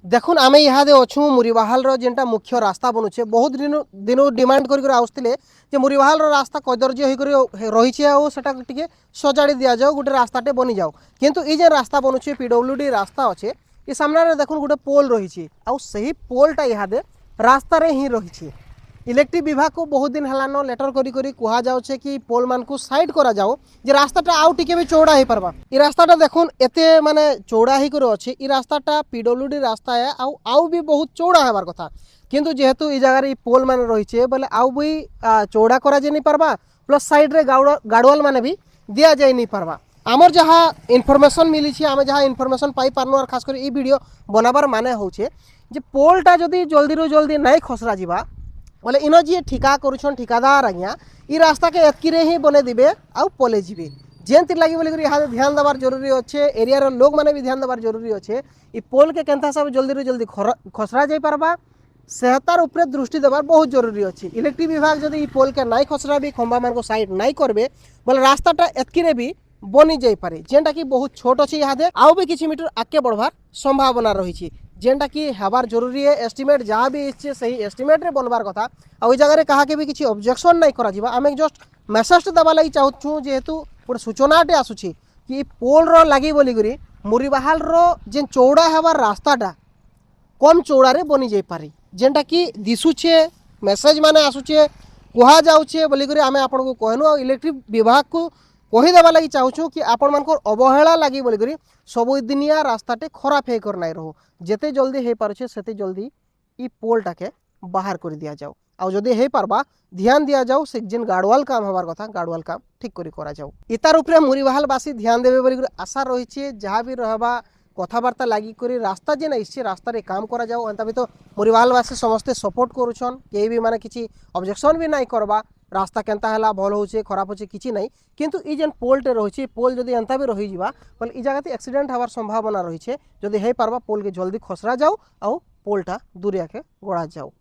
देखुन आमे इहादे अच्छू मुरीबाहाल जेनटा मुख्य रास्ता बनुचे बहुत दिन डिमांड कर आसुले जे मुरीबाहाल रास्ता कदर्य रही है सेटा टिके सजाड़ी दिया जाओ गोटे रास्ताटे बनी जाओ किंतु ये जे रास्ता बनुचे पीडब्ल्यूडी रास्ता अच्छे ये सामने देखुन गोटे पोल रही आई पोलटा इहादे रास्तार ही रही इलेक्ट्रिक विभाग को बहुत दिन हेलान लेटर करी कहा जाउछे कि पोल मान को साइड करा जाओ जे रास्ताटा आउ टिके भी चौड़ा हो पारबा। ई रास्ताटा देखुन एते माने चौड़ा ही करे अछि। ई रास्ताटा पीडब्ल्यूडी रास्ता है आउ भी बहुत चौड़ा हेबार कथा किंतु जेहेतु ई जगह पोल मान रही बोले आउ भी चौड़ा करा जाई नहीं पारबा प्लस साइड रे गाड़वाल माने भी दिया जाई नहीं पारबा। आमर जहाँ इनफॉरमेशन मिली आम जहाँ इनफॉरमेशन पाई पारनु और खास कर ई वीडियो बनाबार माने होचे जे पोलटा जदी जल्दी रू जल्दी नहीं खसरा जीवा बोले इन जी ठिका करुछन ठिकादार आज्ञा ई रास्ता के एतकी ही बने दिबे आउ पले जीवे जेन लगी बोलिक यहाँ ध्यान देवार जरूरी अच्छे एरियार लोक मैंने भी ध्यान देवार जरूरी अच्छे ई पोल के केन्ता सब जल्दी रू जल्दी खसरा जाई पारबा सेहतार उपरे दृष्टि देवार बहुत जरूरी अच्छे। इलेक्ट्रिक विभाग जदि ई पोल के नाई खसरा भी खंबा मान को साइड नाई करबे बोले रास्ताटा एतकी भी बनी जाई पारे जेनटा कि बहुत छोट अच्छे यहाँ आउ भी किसी मीटर आगे बढ़वार संभावना रही जेनटा कि हबार जरूरी है एस्टिमेट जहाँ भी इच्छे सही एस्टिमेट रे बनवार कथा आ जगह कहा के भी किसी ऑब्जेक्शन नहीं करा जीवा आमे जस्ट मेसेज देवा लगी चाहूँ जेहेतु गोटे सूचनाटे आसूची कि पोल रो लगी बोलिकी मुरीबाहाल रो जेन चौड़ा हबार रास्ताटा कम चौड़ारे बनी जाई पारे जेनटा कि दिशुचे मेसेज माने आसूचे कहा जाऊे बोलिकी आमे आपन को कहनु आ इलेक्ट्रिक विभाग को कहीदेवा लगी चाहूँ कि आपण मान अवहेला लगी बोलिकी सबुदिनिया रास्ताटे खराब हो कर नहीं रहो जेते जल्दी हो पारे सेते जल्दी ई पोलटा के बाहर कर दिया जाओ आउ जदि हो पारबा ध्यान दिया जाओ से जेन गाड़वाल काम हबार कथा गाड़वाल काम ठीक करा जाओ। इतार उपरे मुरीबाहालवासी ध्यान देवे बोलिकी आशा रही जहाँ भी रहबा कथबार्ता लगी करी रास्ता जेन आइछे रास्तार काम करा जाओ अंता भी तो मुरीबाहालवासी समस्ते सपोर्ट करुछन केही भी माने किसी ऑब्जेक्शन भी नहीं करबा रास्ता केनता है भल होचे खराब होचे किसी नहीं किंतु ई जेन पोलटे रही पोल जदि एंता भी रही जावा बोले ई जगह एक्सीडेंट हबार संभावना रही जदि हो पारबा पोल के जल्दी खसरा जाओ आउ पोलटा दूरिया के गड़ा जाओ।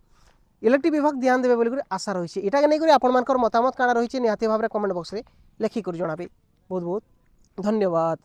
इलेक्ट्रिक विभाग ध्यान देवे बोलिकी आशा रही है इटा नहीं करी आपण मानकर मतामत काना रही निहाती भाव में कमेंट बॉक्स रे लिखिक जणाबे। बहुत बहुत धन्यवाद।